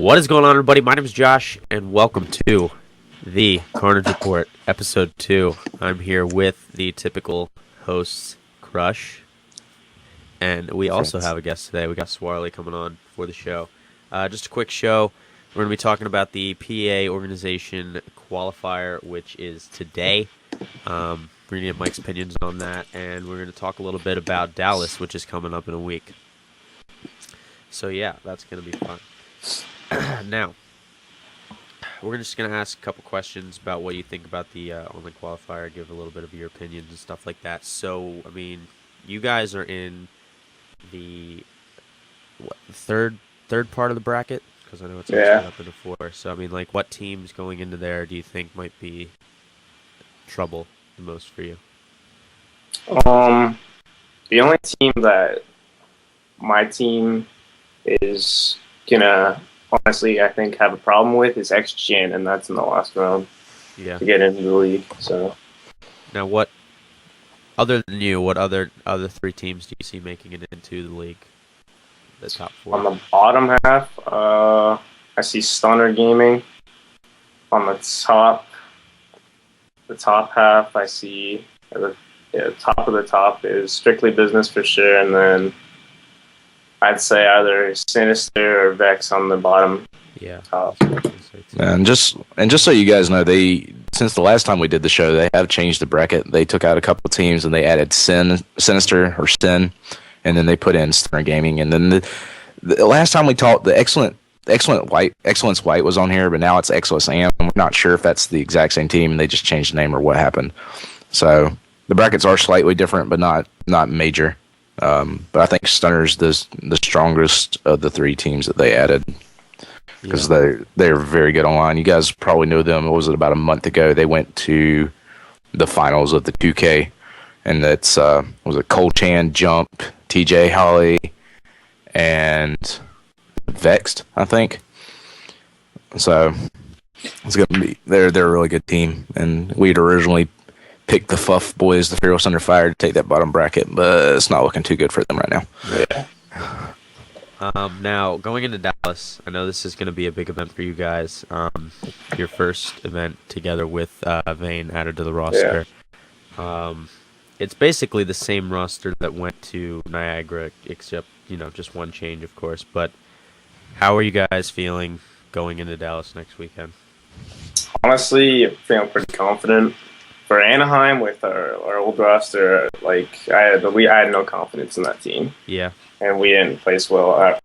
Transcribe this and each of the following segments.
What is going on, everybody? My name is Josh, and welcome to the Carnage Report, Episode 2. I'm here with the typical hosts, Crush, and we also have a guest today. We got Swarley coming on for the show. Just a quick show. We're going to be talking about the PA Organization Qualifier, which is today. We're going to get Mike's opinions on that, and we're going to talk a little bit about Dallas, which is coming up in a week. So, yeah, that's going to be fun. Now, we're just going to ask a couple questions about what you think about the online qualifier, give a little bit of your opinions and stuff like that. So, I mean, you guys are in the third part of the bracket? Because I know it's split up into four. So, I mean, like, what teams going into there do you think might be trouble the most for you? The only team that my team is gonna honestly, I think, have a problem with is XGen, and that's in the last round to get into the league. So now, what other than you, what other three teams do you see making it into the league? The top four. On the bottom half, I see Stunner Gaming. On the top half, I see the top of the top is Strictly Business for sure, and then I'd say either Sinister or Vex on the bottom. Top. And just so you guys know, since the last time we did the show, they have changed the bracket. They took out a couple teams and they added Sinister or Sin, and then they put in Stunner Gaming. And then the last time we talked, the Excellence White was on here, but now it's Excellence Am. I'm not sure if that's the exact same team and they just changed the name or what happened. So the brackets are slightly different, but not major. But I think Stunner's the strongest of the three teams that they added because they're very good online. You guys probably know them. What was it, about a month ago? They went to the finals of the 2K, and that's was it Cole Chan, Jump, TJ Holly, and Vexed, I think. So it's gonna be they're a really good team, and we'd originally picked the Fuff Boys, the Fearless Under Fire, to take that bottom bracket, but it's not looking too good for them right now. Yeah. Now, going into Dallas, I know this is going to be a big event for you guys. Your first event together with Vane added to the roster. Yeah. It's basically the same roster that went to Niagara, except, just one change, of course. But how are you guys feeling going into Dallas next weekend? Honestly, I'm feeling pretty confident. For Anaheim, with our old roster, I had no confidence in that team. Yeah, and we didn't place well.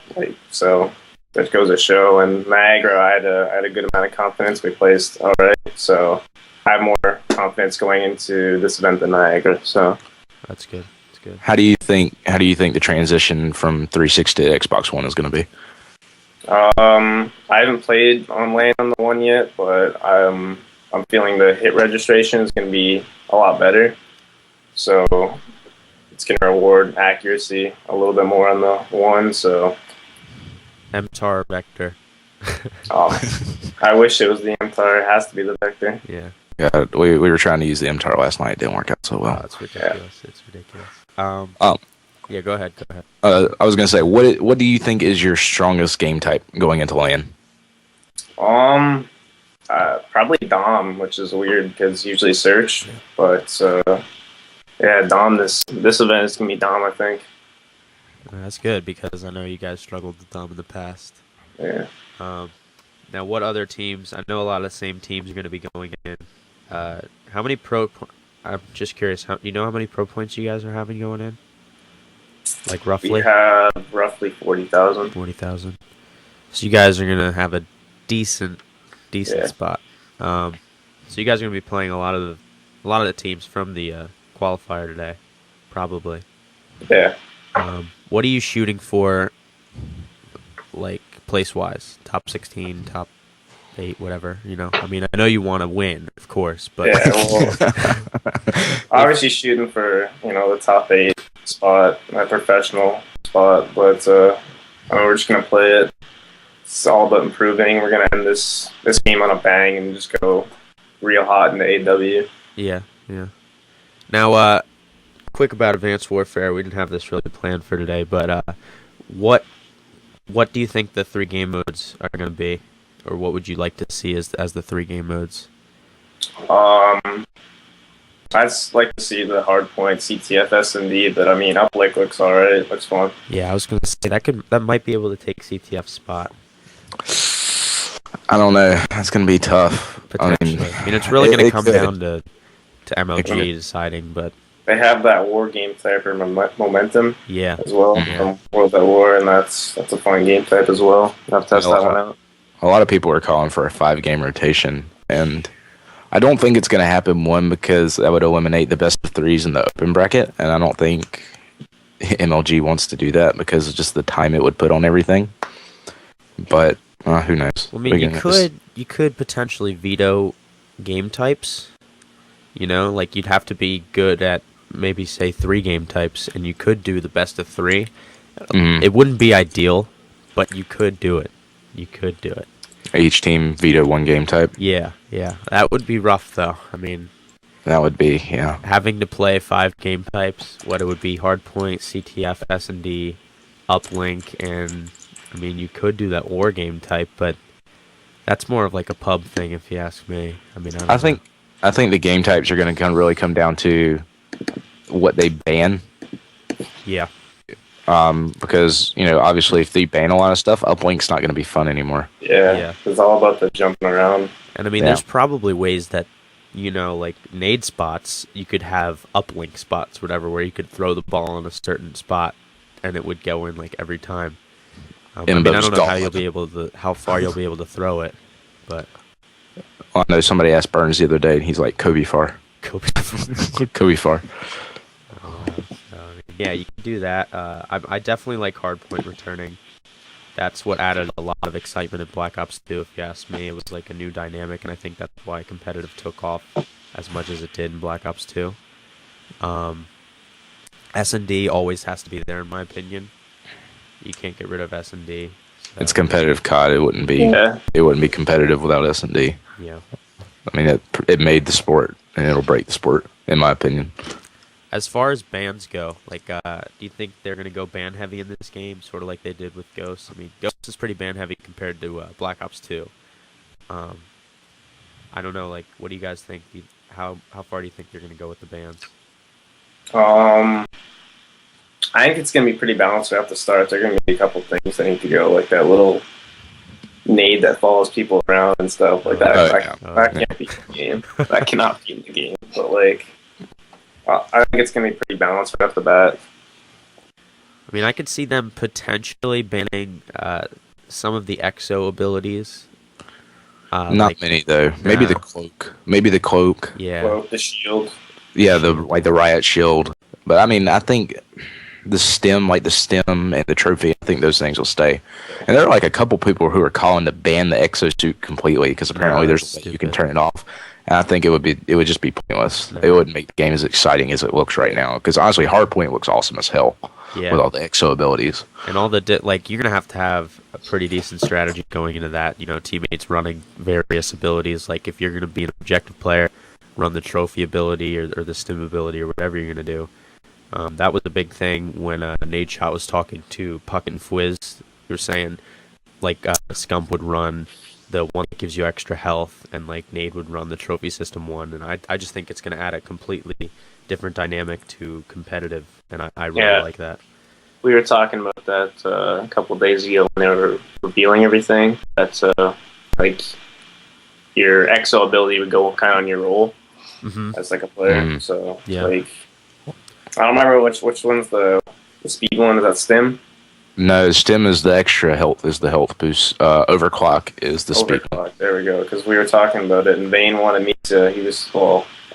So that goes to show. And Niagara, I had a good amount of confidence. We placed all right, so I have more confidence going into this event than Niagara. So that's good. That's good. How do you think the transition from 360 to Xbox One is going to be? I haven't played on LAN on the one yet, but I'm feeling the hit registration is going to be a lot better. So it's going to reward accuracy a little bit more on the one. So MTAR Vector. I wish it was the MTAR. It has to be the Vector. Yeah. Yeah, we were trying to use the MTAR last night. It didn't work out so well. Oh, it's ridiculous. Yeah. It's ridiculous. Yeah, go ahead. I was going to say, what do you think is your strongest game type going into LAN? Probably Dom, which is weird because usually Search, but Dom. This event is gonna be Dom, I think. That's good because I know you guys struggled with Dom in the past. Yeah. Now, what other teams? I know a lot of the same teams are going to be going in. How many pro? I'm just curious. Do you know how many pro points you guys are having going in? Like roughly. We have roughly 40,000. 40,000. So you guys are going to have a decent spot. So you guys are going to be playing a lot of the teams from the qualifier today, probably. Yeah. What are you shooting for, like place wise? Top 16, top 8, whatever. I mean, I know you want to win, of course, but obviously shooting for the top 8 spot, my professional spot, but we're just gonna play it. It's all about improving. We're gonna end this game on a bang and just go real hot in the AW. Yeah. Now, quick about Advanced Warfare. We didn't have this really planned for today, but what what do you think the 3 game modes are going to be, or what would you like to see as the 3 game modes? I'd like to see the hardpoint CTF S&D, but I mean, uplink looks alright. Looks fun. Yeah, I was going to say that might be able to take CTF's spot. I don't know. That's going to be tough. Potentially. I mean, it's really going to come down to MLG deciding, but they have that war game type or momentum as well from World at War, and that's a fun game type as well. I'll test that one out. A lot of people are calling for a 5-game rotation, and I don't think it's going to happen. One, because that would eliminate the best of 3s in the open bracket, and I don't think MLG wants to do that because of just the time it would put on everything. But who knows? Well, I mean, you could potentially veto game types. You know, like you'd have to be good at maybe say 3 game types, and you could do the best of 3. It wouldn't be ideal, but you could do it. You could do it. Each team veto 1 game type. Yeah. That would be rough, though. I mean, that would be having to play 5 game types. What it would be: hardpoint, CTF, S&D, uplink, and I mean, you could do that war game type, but that's more of like a pub thing, if you ask me. I mean, I think the game types are going to really come down to what they ban. Yeah. Because, obviously if they ban a lot of stuff, uplink's not going to be fun anymore. Yeah. It's all about the jumping around. And I mean, there's probably ways that, like nade spots, you could have uplink spots, whatever, where you could throw the ball in a certain spot and it would go in like every time. I don't know how far you'll be able to throw it, but I know somebody asked Burns the other day, and he's like, Kobe far. Kobe far. Yeah, you can do that. I definitely like hardpoint returning. That's what added a lot of excitement in Black Ops 2, if you ask me. It was like a new dynamic, and I think that's why competitive took off as much as it did in Black Ops 2. S&D always has to be there, in my opinion. You can't get rid of S&D. So. It's competitive COD. It wouldn't be. It wouldn't be competitive without S&D. Yeah. I mean, it made the sport, and it'll break the sport, in my opinion. As far as bans go, like, do you think they're going to go ban heavy in this game, sort of like they did with Ghost? I mean, Ghost is pretty ban heavy compared to Black Ops 2. I don't know, like, what do you guys think? How far do you think they're going to go with the bans? I think it's going to be pretty balanced right off the start. There are going to be a couple things that need to go, like that little nade that follows people around and stuff like that. That can't be in the game. That cannot be in the game. But, like, I think it's going to be pretty balanced right off the bat. I mean, I could see them potentially banning some of the exo abilities. Not many, though. Maybe the cloak. Yeah. Cloak, the shield. Yeah, the riot shield. But I mean, I think the stem and the trophy, I think those things will stay. And there are like a couple people who are calling to ban the exosuit completely because apparently there's a way you can turn it off. And I think it would just be pointless. It wouldn't make the game as exciting as it looks right now. Because honestly, Hardpoint looks awesome as hell with all the exo abilities and all the you're gonna have a pretty decent strategy going into that. Teammates running various abilities. Like if you're gonna be an objective player, run the trophy ability or the stim ability or whatever you're gonna do. That was a big thing when Nade Shot was talking to Puck and Fwiz. You were saying like Scump would run the one that gives you extra health, and like Nade would run the trophy system one. And I just think it's going to add a completely different dynamic to competitive, and I really like that. We were talking about that a couple of days ago when they were revealing everything. That's like your exo ability would go kind of on your role as like a player. So like. I don't remember which one's the speed one. Is that stim? No, stim is the extra health, is the health boost. Overclock is the speed. Overclock, there we go. Because we were talking about it, and Vane wanted me to. He was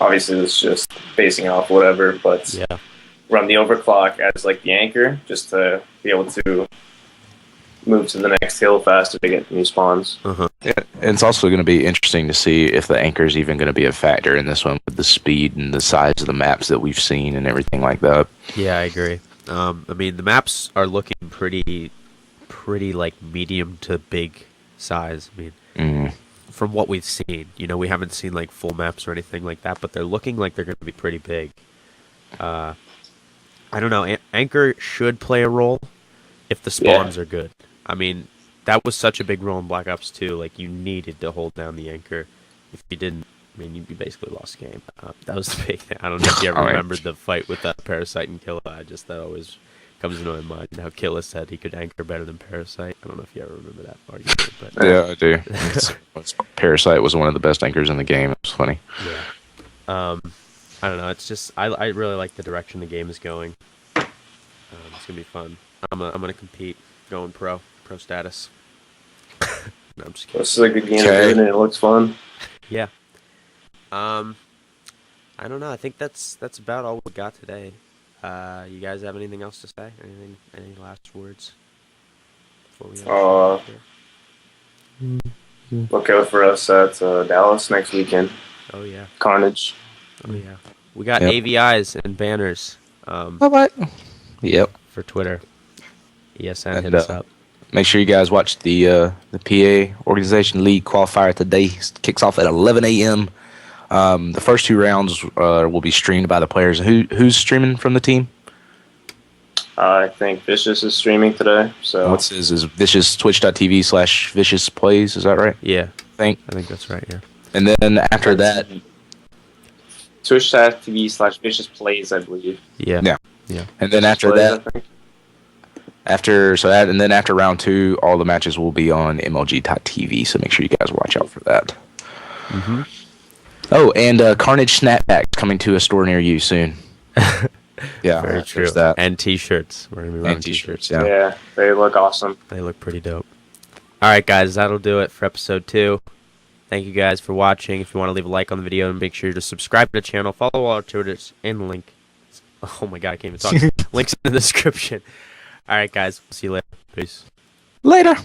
obviously this is just basing off whatever, but run the overclock as like the anchor, just to be able to move to the next hill faster to get new spawns. Yeah, it's also going to be interesting to see if the anchor is even going to be a factor in this one with the speed and the size of the maps that we've seen and everything like that. Yeah, I agree. I mean, the maps are looking pretty like medium to big size. I mean, from what we've seen, we haven't seen like full maps or anything like that, but they're looking like they're going to be pretty big. I don't know. Anchor should play a role if the spawns are good. I mean, that was such a big role in Black Ops 2. Like, you needed to hold down the anchor. If you didn't, I mean, you basically lost the game. That was the big thing. I don't know if you ever All right. remembered the fight with Parasite and Killa. That always comes into my mind. How Killa said he could anchor better than Parasite. I don't know if you ever remember that argument. But Yeah, I do. Parasite was one of the best anchors in the game. It was funny. yeah. I don't know. It's just I really like the direction the game is going. It's gonna be fun. I'm gonna compete, going pro status. No, I'm just kidding. This is a good game Okay. and it looks fun. Yeah. I don't know. I think that's about all we got today. You guys have anything else to say? Any last words before we Uh, here? Look out for us at Dallas next weekend. Oh yeah. Carnage. Oh yeah. We got Yep. AVIs and banners Bye-bye. Yep. for Twitter. ESN And, hit us up. Make sure you guys watch the PA Organization League qualifier today. Kicks off at 11 a.m. The first 2 rounds will be streamed by the players. Who's streaming from the team? I think Vicious is streaming today. So What's his is Vicious twitch.tv/Vicious Plays. Is that right? Yeah, I think that's right. Yeah. And then after that, Twitch.tv/Vicious Plays, I believe. Yeah. Yeah. Yeah. and then after Plays, that, I think. after round 2, all the matches will be on MLG.tv. So make sure you guys watch out for that. Mm-hmm. Oh, and Carnage Snapback coming to a store near you soon. Yeah, Very there's true. that. And t-shirts. We're gonna be wearing And t-shirts. t-shirts, Yeah, they look awesome. They look pretty dope. All right, guys, that'll do it for episode 2. Thank you guys for watching. If you want to leave a like on the video, and make sure to subscribe to the channel, follow all our Twitters, and link. Oh my god, I can't even talk. Links in the description. All right, guys, see you later. Peace. Later.